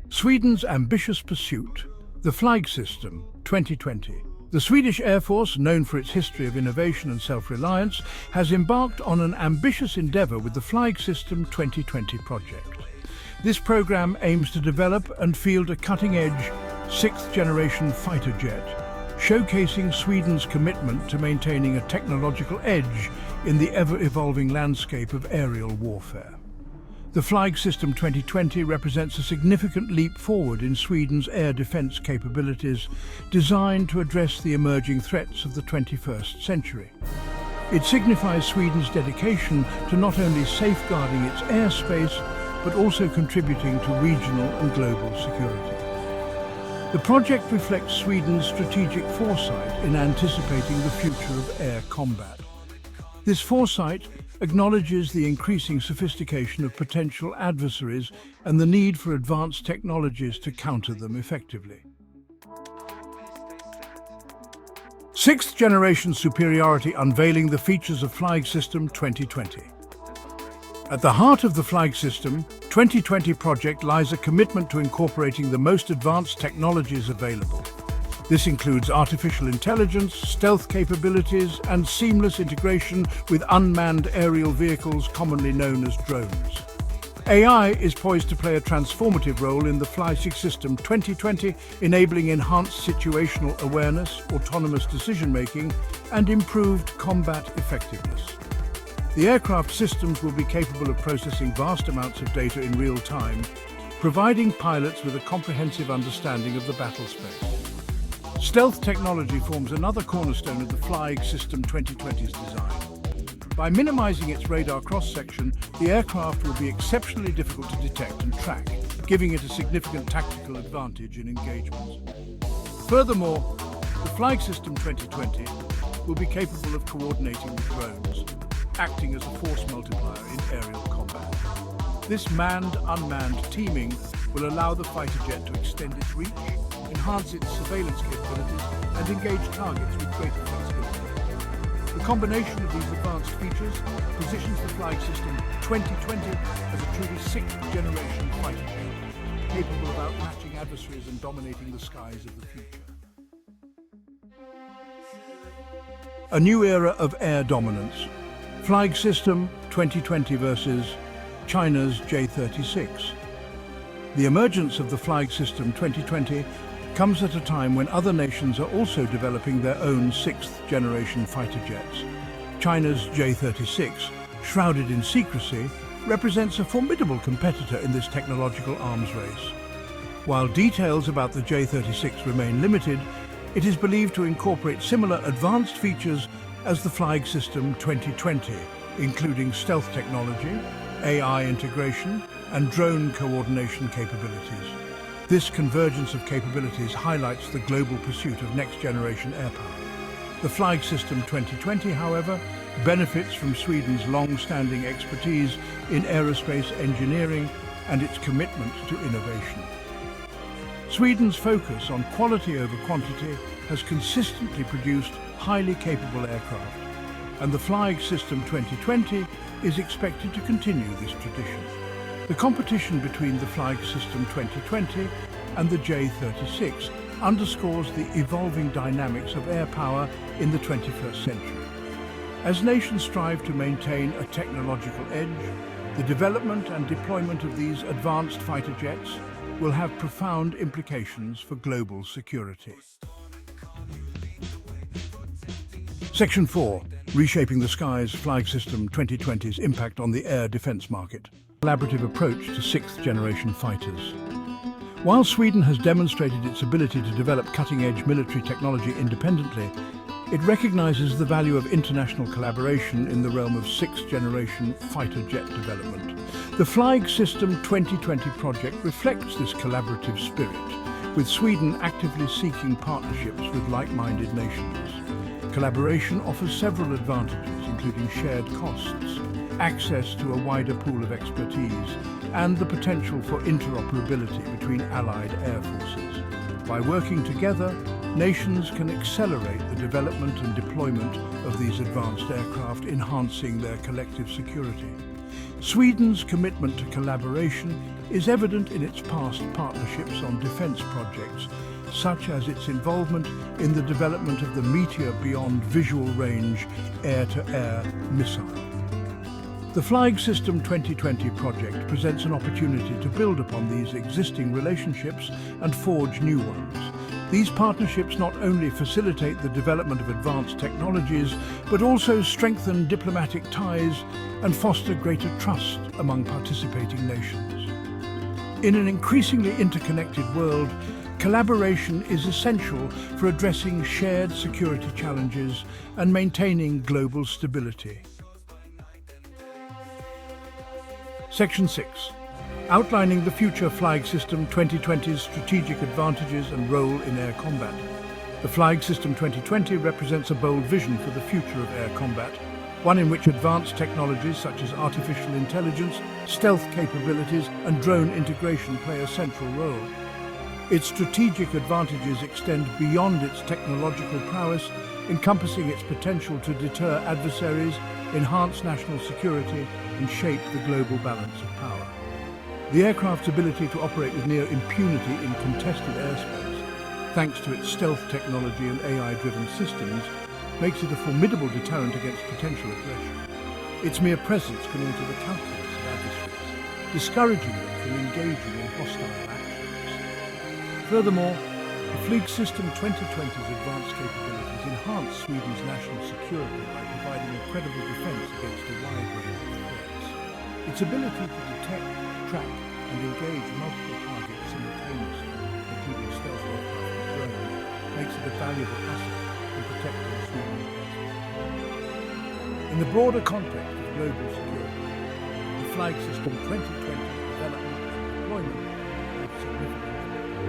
Sweden's ambitious pursuit, the Flygsystem 2020. The Swedish Air Force, known for its history of innovation and self-reliance, has embarked on an ambitious endeavour with the Flygsystem 2020 project. This program aims to develop and field a cutting-edge, sixth-generation fighter jet, showcasing Sweden's commitment to maintaining a technological edge in the ever-evolving landscape of aerial warfare. The Flygsystem 2020 represents a significant leap forward in Sweden's air defence capabilities, designed to address the emerging threats of the 21st century. It signifies Sweden's dedication to not only safeguarding its airspace, but also contributing to regional and global security. The project reflects Sweden's strategic foresight in anticipating the future of air combat. This foresight acknowledges the increasing sophistication of potential adversaries and the need for advanced technologies to counter them effectively. Sixth-generation superiority unveiling the features of Flygsystem 2020. At the heart of the Flygsystem 2020 project lies a commitment to incorporating the most advanced technologies available. This includes artificial intelligence, stealth capabilities, and seamless integration with unmanned aerial vehicles commonly known as drones. AI is poised to play a transformative role in the Flygsystem 2020, enabling enhanced situational awareness, autonomous decision-making, and improved combat effectiveness. The aircraft systems will be capable of processing vast amounts of data in real time, providing pilots with a comprehensive understanding of the battle space. Stealth technology forms another cornerstone of the Flygsystem 2020's design. By minimizing its radar cross-section, the aircraft will be exceptionally difficult to detect and track, giving it a significant tactical advantage in engagements. Furthermore, the Flygsystem 2020 will be capable of coordinating with drones, acting as a force multiplier in aerial combat. This manned-unmanned teaming will allow the fighter jet to extend its reach, enhance its surveillance capabilities, and engage targets with greater flexibility. The combination of these advanced features positions the Flygsystem 2020 as a truly sixth-generation fighter jet, capable of outmatching adversaries and dominating the skies of the future. A new era of air dominance. Flygsystem 2020 versus China's J-36. The emergence of the Flygsystem 2020 comes at a time when other nations are also developing their own sixth-generation fighter jets. China's J-36, shrouded in secrecy, represents a formidable competitor in this technological arms race. While details about the J-36 remain limited, it is believed to incorporate similar advanced features as the Flygsystem 2020, including stealth technology, AI integration, and drone coordination capabilities. This convergence of capabilities highlights the global pursuit of next-generation air power. The Flygsystem 2020, however, benefits from Sweden's long-standing expertise in aerospace engineering and its commitment to innovation. Sweden's focus on quality over quantity has consistently produced highly capable aircraft, and the Flygsystem 2020 is expected to continue this tradition. The competition between the Flygsystem 2020 and the J-36 underscores the evolving dynamics of air power in the 21st century. As nations strive to maintain a technological edge, the development and deployment of these advanced fighter jets will have profound implications for global security. Section 4. Reshaping the Skies, Flygsystem 2020's impact on the air defence market. Collaborative approach to sixth-generation fighters. While Sweden has demonstrated its ability to develop cutting-edge military technology independently, it recognises the value of international collaboration in the realm of sixth-generation fighter jet development. The Flygsystem 2020 project reflects this collaborative spirit, with Sweden actively seeking partnerships with like-minded nations. Collaboration offers several advantages, including shared costs, access to a wider pool of expertise, and the potential for interoperability between allied air forces. By working together, nations can accelerate the development and deployment of these advanced aircraft, enhancing their collective security. Sweden's commitment to collaboration is evident in its past partnerships on defence projects, such as its involvement in the development of the Meteor Beyond Visual Range air-to-air missile. The Flygsystem 2020 project presents an opportunity to build upon these existing relationships and forge new ones. These partnerships not only facilitate the development of advanced technologies, but also strengthen diplomatic ties and foster greater trust among participating nations. In an increasingly interconnected world, collaboration is essential for addressing shared security challenges and maintaining global stability. Section 6. Outlining the future Flygsystem 2020's strategic advantages and role in air combat. The Flygsystem 2020 represents a bold vision for the future of air combat, one in which advanced technologies such as artificial intelligence, stealth capabilities, and drone integration play a central role. Its strategic advantages extend beyond its technological prowess, encompassing its potential to deter adversaries, enhance national security, and shape the global balance of power. The aircraft's ability to operate with near impunity in contested airspace, thanks to its stealth technology and AI-driven systems, makes it a formidable deterrent against potential aggression. Its mere presence can alter the calculus of adversaries, discouraging them from engaging in hostile actions. Furthermore, the Flygsystem 2020's advanced capabilities enhance Sweden's national security by providing a credible defence against a wide range of threats. Its ability to detect, track and engage multiple targets simultaneously, including stealth aircraft and drones, makes it a valuable asset in protecting Sweden airspace. In the broader context of global security, the Flygsystem 2020 development and deployment have significant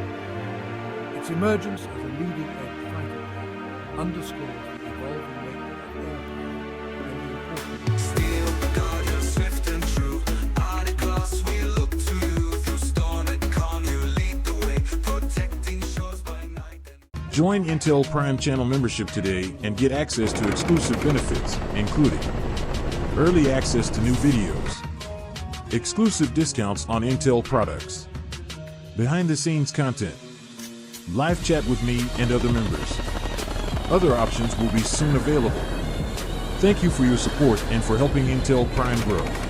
impact. Its emergence as a leading edge fighter plane underscores the evolving nature of air power and the importance of Join Intel Prime channel membership today and get access to exclusive benefits, including early access to new videos, exclusive discounts on Intel products, behind-the-scenes content, live chat with me and other members. Other options will be soon available. Thank you for your support and for helping Intel Prime grow.